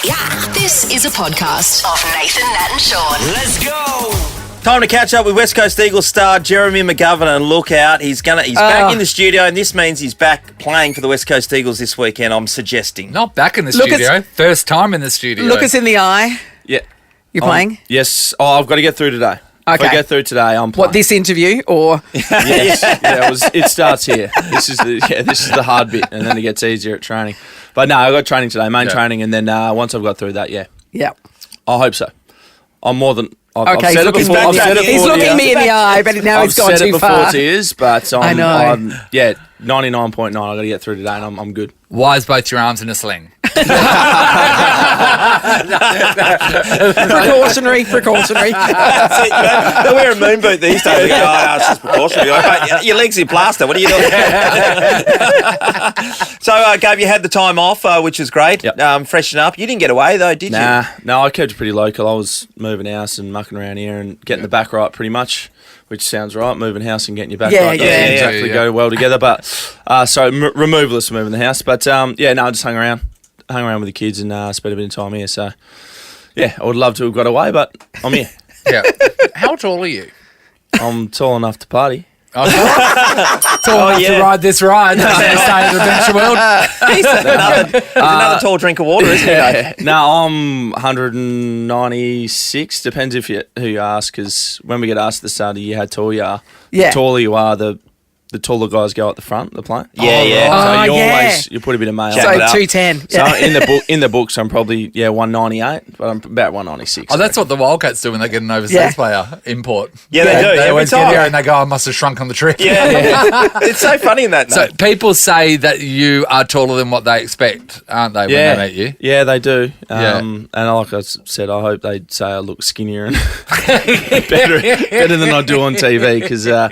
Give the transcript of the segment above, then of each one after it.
Yeah. This is a podcast of Nathan, Nat and Sean. Let's go. Time to catch up with West Coast Eagles star Jeremy McGovern, and look out, he's back in the studio, and this means he's back playing for the West Coast Eagles this weekend, I'm suggesting. Not back in the studio. First time in the studio. Look us in the eye. Yeah. You're playing? Yes. Oh, I've got to get through today. Okay. If I get through today, I'm playing. What, this interview or? Yes. It starts here. This is the hard bit, and then it gets easier at training. But no, I got training today, main training, and then once I've got through that, Yeah. I hope so. I'm more than. Okay, I've said it before. He's looking me in the eye, but now he's gone too far. I've said it before to years, but I know. I'm 99.9. I've got to get through today, and I'm good. Why is both your arms in a sling? Precautionary. They wear a moon boot these days. It's just precautionary. Like, your legs in plaster. What are you doing? So, Gav, you had the time off, which was great. Yep. Freshen up. You didn't get away, though, did you? No, I kept it pretty local. I was moving house and mucking around here and getting the back right pretty much, which sounds right. Moving house and getting your back right. Yeah. Exactly go well together. But so removalist moving the house. But I just hung around with the kids and spent a bit of time here. So I would love to have got away, but I'm here. Yeah. How tall are you? I'm tall enough to party. Tall enough to ride this ride. As they say in the adventure world. There's another tall drink of water, isn't there? No, I'm 196. Depends who you ask, because when we get asked at the start of the year how tall you are, the taller you are, the taller guys go at the front, the plane. Yeah. So you put a bit of mail. So 210. So in the books, I'm probably 198, but I'm about 196. Oh, that's what the Wildcats do when they get an overseas player import. Yeah, they do. They always Every get time. here and they go, I must have shrunk on the trip. Yeah. It's so funny in that. So people say that you are taller than what they expect, aren't they, when they meet you? Yeah, they do. Yeah. And like I said, I hope they say I look skinnier and better than I do on TV, because I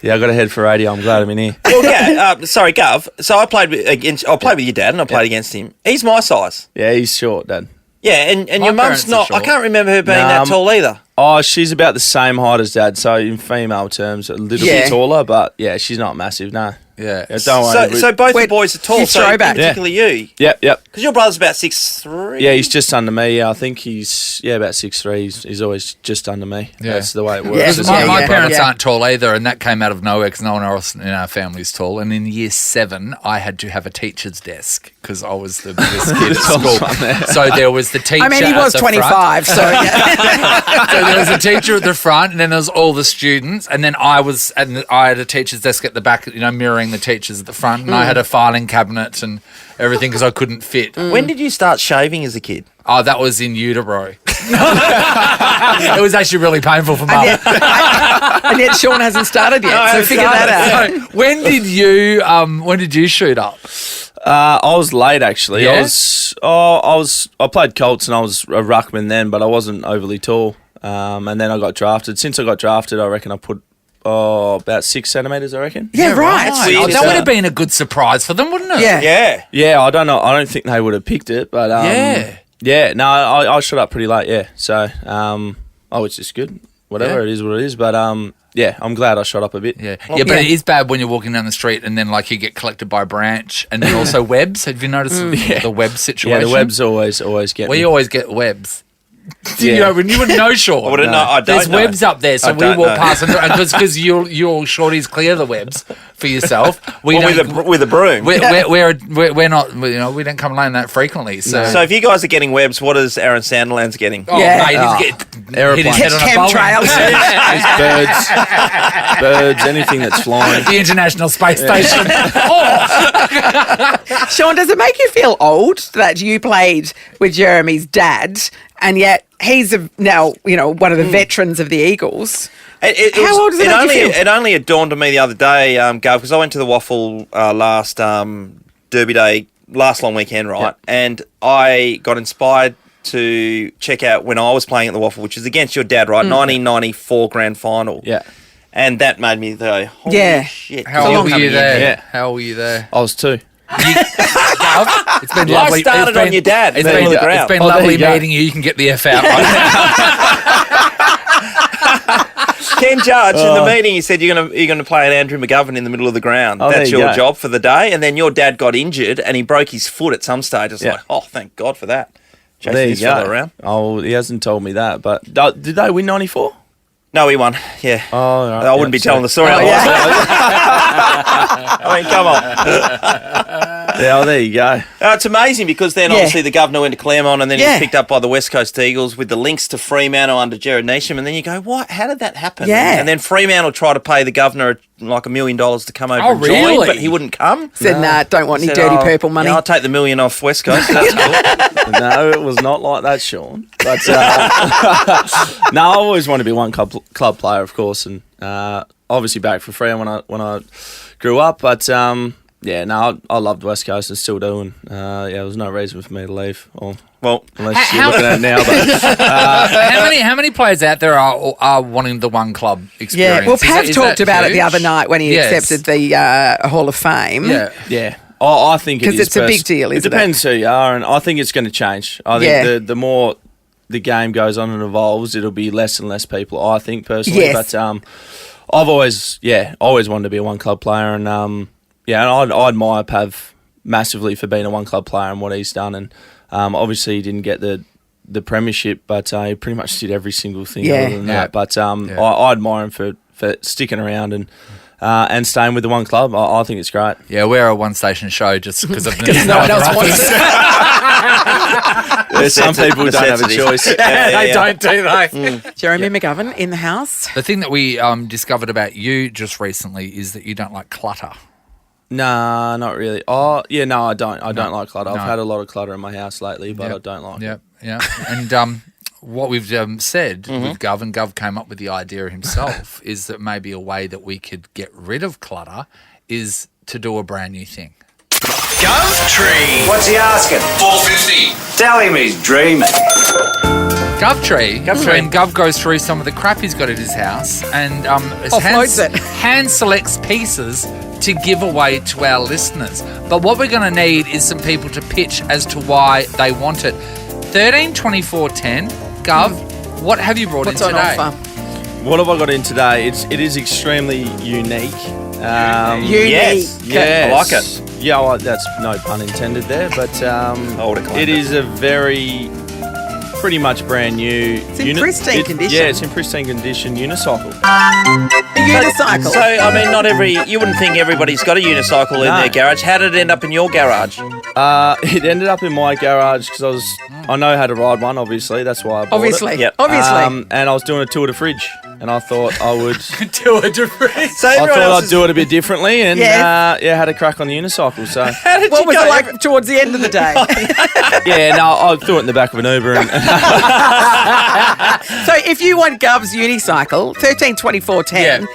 got to head for radio. I'm glad I'm in here. Well, Gov. So I played with your dad, and I played against him. He's my size. Yeah, he's short, Dad. Yeah, and My your mum's parents are not. short. I can't remember her being that tall either. Oh, she's about the same height as Dad, so in female terms, a little bit taller, but she's not massive, no. Yeah. Don't worry. So both the boys are tall, you so throwback. particularly you. Yep. Because your brother's about 6'3". Yeah, he's just under me. I think he's about 6'3". He's always just under me. Yeah. That's the way it works. Yeah. isn't My, it? my parents aren't tall either, and that came out of nowhere because no one else in our family's tall. And in year 7, I had to have a teacher's desk because I was the biggest kid at school. So there was the teacher. I mean, he was 25, so yeah. So there was a teacher at the front, and then there was all the students, and then I had a teacher's desk at the back, mirroring the teachers at the front, and I had a filing cabinet and everything because I couldn't fit. When did you start shaving as a kid? Oh, that was in utero. It was actually really painful for Mum. And yet Sean hasn't started yet, so figure that out. So when did you shoot up? I was late, actually. Yeah? I played Colts and I was a ruckman then, but I wasn't overly tall. And then I got drafted. Since I got drafted, I reckon I put about 6 centimetres, I reckon. Yeah, right. Oh, that would have been a good surprise for them, wouldn't it? Yeah. Yeah, I don't know. I don't think they would have picked it, but no, I shot up pretty late. Yeah, so it's just good. Whatever it is, what it is. But I'm glad I shot up a bit. Yeah, but it is bad when you're walking down the street and then you get collected by a branch, and then also webs. Have you noticed the web situation? Yeah, the webs always get. We always get webs. Yeah. When you wouldn't know, Sean. I wouldn't know. I don't There's know. webs up there, so we walk past because you shorties clear the webs for yourself. With a broom. We're not. We don't come along that frequently. So if you guys are getting webs, what is Aaron Sanderland's getting? mate, he's hit his head on a bowling. Chemtrails. birds, anything that's flying. The International Space Station. Sean, does it make you feel old that you played with Jeremy's dad, and yet he's now one of the veterans of the Eagles? How old does it make you feel? It only dawned on me the other day, Gav, because I went to the Waffle last Derby Day, last long weekend, right? Yep. And I got inspired to check out when I was playing at the Waffle, which is against your dad, right? 1994 grand final. Yeah. And that made me go, holy shit. How old were you there? Yeah. How old were you there? I was 2. It's been lovely. I started on your dad. It's been lovely meeting you. You can get the F out right now. Ken Judge in the meeting, he said you're gonna play an Andrew McGovern in the middle of the ground. That's your job for the day. And then your dad got injured and he broke his foot at some stage. It's like, oh, thank God for that. Chasing There you this fella go. around. Oh, he hasn't told me that. But did they win 94? No, he won. Yeah. Oh, all right. I wouldn't be telling the story otherwise. I mean, come on. Yeah, well, there you go. It's amazing because then obviously the governor went to Claremont and then he was picked up by the West Coast Eagles with the links to Fremantle under Jared Neesham, and then you go, what? How did that happen? Yeah. And then Fremantle tried to pay the governor like $1 million to come over and really? join, but he wouldn't come. Said, nah, don't want any Said, dirty purple money. Yeah, I'll take the $1 million off West Coast. That's cool. No, it was not like that, Sean. But no, I always wanted to be one club player, of course, and obviously back for Freya when I grew up. But yeah, no, I loved West Coast and still do, and there was no reason for me to leave. Well, unless you're looking at it now. But how many players out there are wanting the one club experience? Yeah, well, Pav talked about it the other night when he Yes. accepted the Hall of Fame. yeah. I think it is. Because it's a big deal, isn't it? It depends who you are, and I think it's going to change. I think the more the game goes on and evolves, it'll be less and less people, I think, personally. Yes. But I've always wanted to be a one-club player, and I admire Pav massively for being a one-club player and what he's done. And obviously he didn't get the premiership, but he pretty much did every single thing other than that. But I admire him for sticking around and staying with the one club. I think it's great. Yeah, we're a one-station show just because of no one else wants it. There's some people who don't have a choice. They don't, do they? Jeremy McGovern in the house. The thing that we discovered about you just recently is that you don't like clutter. Nah, not really. Oh, yeah, no, I don't. I don't like clutter. I've had a lot of clutter in my house lately, but I don't like it. Yeah. And what we've said with Gov, and Gov came up with the idea himself, is that maybe a way that we could get rid of clutter is to do a brand new thing. Gov-Tree. What's he asking? $4.50. Tell him he's dreaming. Gov-Tree, when Gov goes through some of the crap he's got at his house and Offloads it. hand selects pieces to give away to our listeners. But what we're going to need is some people to pitch as to why they want it. 13 24 10. Gov, what have you brought What's in on today? offer? What have I got in today? It is extremely unique. Yes. Yes. I like it. Yeah, well, that's no pun intended there, but it is a pretty much brand new. It's in pristine condition. Yeah, it's in pristine condition unicycle. A unicycle. So, I mean, you wouldn't think everybody's got a unicycle in their garage. How did it end up in your garage? It ended up in my garage because I know how to ride one, obviously. That's why I bought Obviously. it. Yep. Obviously. And I was doing a tour de fridge, and I thought I would. Do a different. So I everyone thought else I'd do it a bit differently, and Yes. had a crack on the unicycle. So What was it like towards the end of the day? I threw it in the back of an Uber, and So if you want Gov's unicycle, 13 24 10,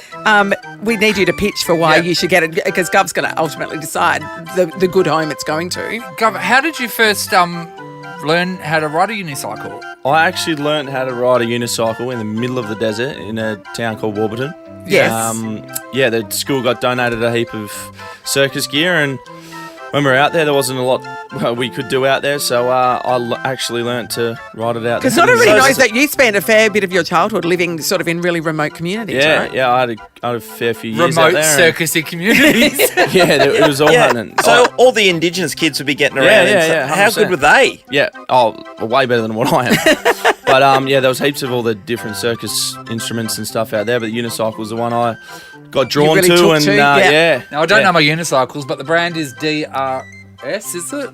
we need you to pitch for why you should get it, because Gov's going to ultimately decide the good home it's going to. Gov, how did you first learn how to ride a unicycle? I actually learnt how to ride a unicycle in the middle of the desert in a town called Warburton. Yes. The school got donated a heap of circus gear, and when we were out there wasn't a lot we could do out there, so actually learnt to ride it out there. Because not everybody knows that you spent a fair bit of your childhood living sort of in really remote communities, right? Yeah, I had a fair few years out Remote there. circusy communities. It was all happening. So all the Indigenous kids would be getting around. Yeah, How 100%. good were they? Yeah. Oh, way better than what I am. But there was heaps of all the different circus instruments and stuff out there. But the unicycle was the one I got drawn really to, took and to, yeah. Now, I don't know my unicycles, but the brand is DRS, is it?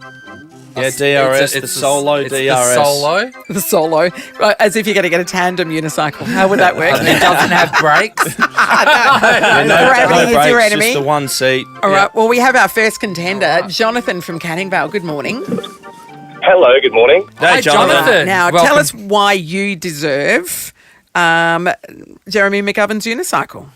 Yeah, DRS, the Solo it's DRS. The Solo. The solo, right, as if you're going to get a tandem unicycle. How would that work? It doesn't have brakes. Gravity is your brakes, enemy. just the one seat. All right, well, we have our first contender, Jonathan from Canning Vale. Good morning. Hello, good morning. Hi, Jonathan. Now, Welcome. tell us why you deserve Jeremy McGovern's unicycle.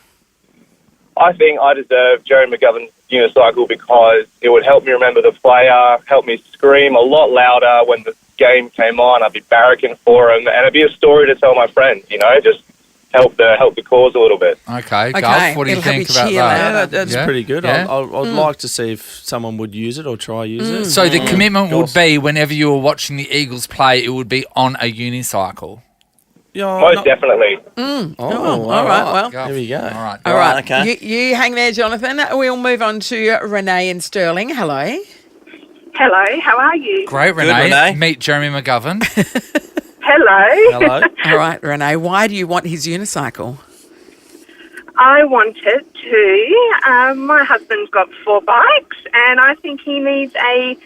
I think I deserve Jerry McGovern's unicycle because it would help me remember the player, help me scream a lot louder when the game came on. I'd be barracking for him, and it'd be a story to tell my friends, just help the cause a little bit. Okay, Okay, Gov, what do you it'll help think you about cheer that? louder. That's Yeah. pretty good. Yeah. I'd like to see if someone would use it or try use it. So the commitment would course. be whenever you were watching the Eagles play, it would be on a unicycle. Yeah, Most definitely. all right, well. There we go. All right. All right, okay. you hang there, Jonathan. We'll move on to Renee and Sterling. Hello. Hello, how are you? Great, Good, Renee. Renee. Meet Jeremy McGovern. Hello. Hello. All right, Renee, why do you want his unicycle? I wanted to. My husband's got 4 bikes, and I think he needs a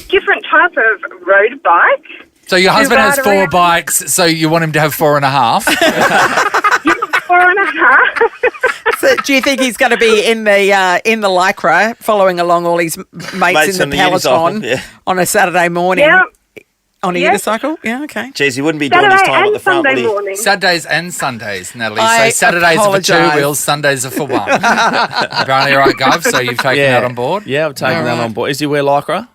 different type of road bike. So your husband has ride 4 around. bikes, so you want him to have 4.5? 4.5. So do you think he's going to be in the Lycra, following along all his mates in on the the peloton unicycle, yeah. on a Saturday morning? Yeah. On a Yes. unicycle? Yeah, okay. Jeez, he wouldn't be doing his Saturday time at and the front, would Sunday he? morning. Saturdays and Sundays, Natalie. I So Saturdays are for 2 apologise. wheels, Sundays are for 1. Apparently, right, Gov? So you've taken Yeah. that on board? Yeah, I've taken All that right. on board. Is he wear lycra?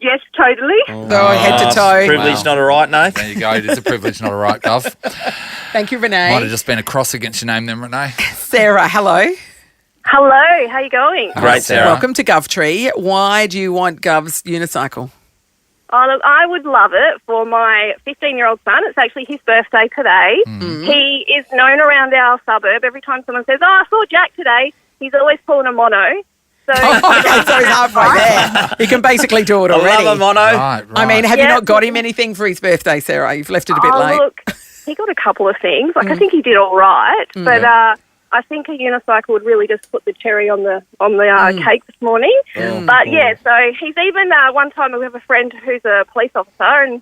Yes, totally. Oh, head to toe. Privilege, Wow. not a right, Nath. There you go. It is a privilege, not a right, Gov. Thank you, Might have Renee. just been a cross against your name then, Renee. Sarah, hello. Hello, how you going? Great, Sarah. Welcome to Gov-Tree. Why do you want Gov's unicycle? Oh, look, I would love it for my 15-year-old son. It's actually his birthday today. He is known around our suburb. Every time someone says, I saw Jack today, he's always pulling a mono. So, Okay, so he's halfway there. He can basically do it I already. love a mono. Right, right. I mean, have you Yeah. not got him anything for his birthday, Sarah? You've left it a bit late. look, he got a couple of things. Like, I think he did all right. But I think a unicycle would really just put the cherry on the cake this morning. But, yeah, so he's even, one time we have a friend who's a police officer, and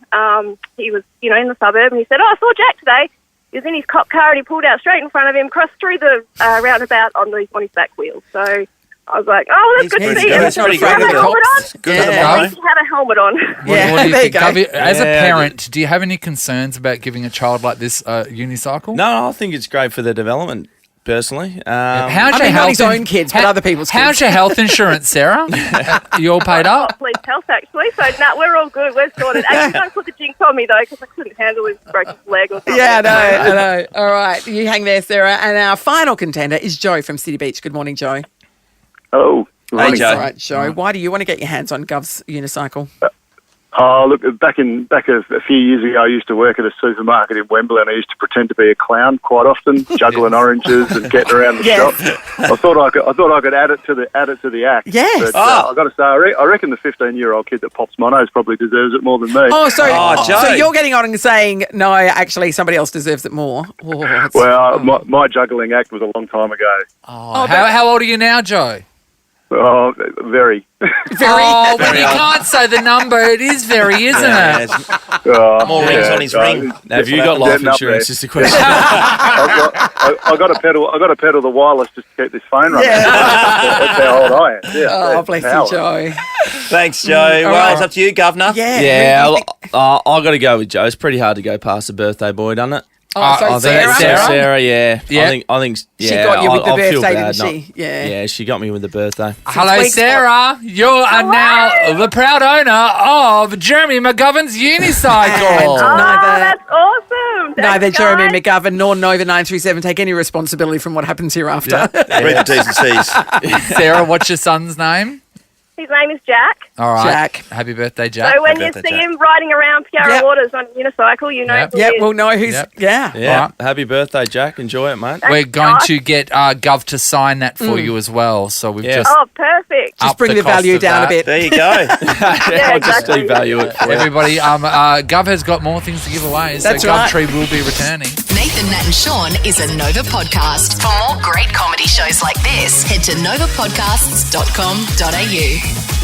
he was, in the suburb, and he said, I saw Jack today. He was in his cop car, and he pulled out straight in front of him, crossed through the roundabout on his back wheels. So I was like, oh, that's good to see him. That's pretty Did he have good. a helmet on? Good Yeah. for the At mono. least he had a helmet on. What do Yeah, you there you think? go. Gov, as a Yeah, parent, do you have any concerns about giving a child like this a unicycle? No, I think it's great for their development, personally. How's I your mean, not health his own kids, but other people's kids. How's your health insurance, Sarah? You all paid up? Police health, actually. So, we're all good. We're sorted. Actually, don't put the jinx on me, though, because I couldn't handle his broken leg or something. Yeah, I know. All right, you hang there, Sarah. And our final contender is Joe from City Beach. Good morning, Joe. Oh, Hey, right. Joe. All right, Joe. Why do you want to get your hands on Gov's unicycle? Oh, look, back a few years ago, I used to work at a supermarket in Wembley, and I used to pretend to be a clown quite often, juggling oranges and getting around the Yes. shop. I thought I could add it to the act. Yes. But, I got to say, I reckon the 15-year-old kid that pops monos probably deserves it more than me. Oh, so Joe. so you're getting on and saying no. Actually, somebody else deserves it more. Oh, it's- Well, my juggling act was a long time ago. How old are you now, Joe? Oh, very. Oh, but you can't say the number. It is very, isn't Yeah, it? there's more rings on his ring. Have you got life Getting up insurance? there. Is the question. I got to pedal the wireless just to keep this phone running. Yeah. That's how old I am. Yeah, Oh, that's bless power. you, Joe. Thanks, Joe. Well, right. it's up to you, Governor. Yeah. Yeah, I got to go with Joe. It's pretty hard to go past the birthday boy, doesn't it? Oh, so I think Sarah. Sarah? Sarah, yeah. Yeah. I think. Yeah, She got you with the I feel birthday, bad didn't not- she? Yeah. Yeah, she got me with the birthday. Hello, weeks Sarah. You are now the proud owner of Jeremy McGovern's unicycle. And Oh, neither that's awesome. neither Thanks, Jeremy guys. McGovern nor Nova 937 take any responsibility from what happens hereafter. Read the T's and C's. Sarah, what's your son's name? His name is Jack. All right. Jack. Happy birthday, Jack. So when you birthday, see Jack. him riding around Piara Yep. Waters on a unicycle, you know Yep. who Yeah, he is. we'll know who's. Yep. Yeah. Yeah, Right. happy birthday, Jack. Enjoy it, mate. We're going guys. to get Gov to sign that for you as well. So we've Yeah. just Oh, perfect. Just upped bring the cost value of down a that. bit. There you go. I'll just exactly. devalue it for you. Everybody, Gov has got more things to give away, so That's right. Gov-Tree will be returning. Nathan, Nat and Sean is a Nova podcast. For more great comedy shows like this, head to novapodcasts.com.au.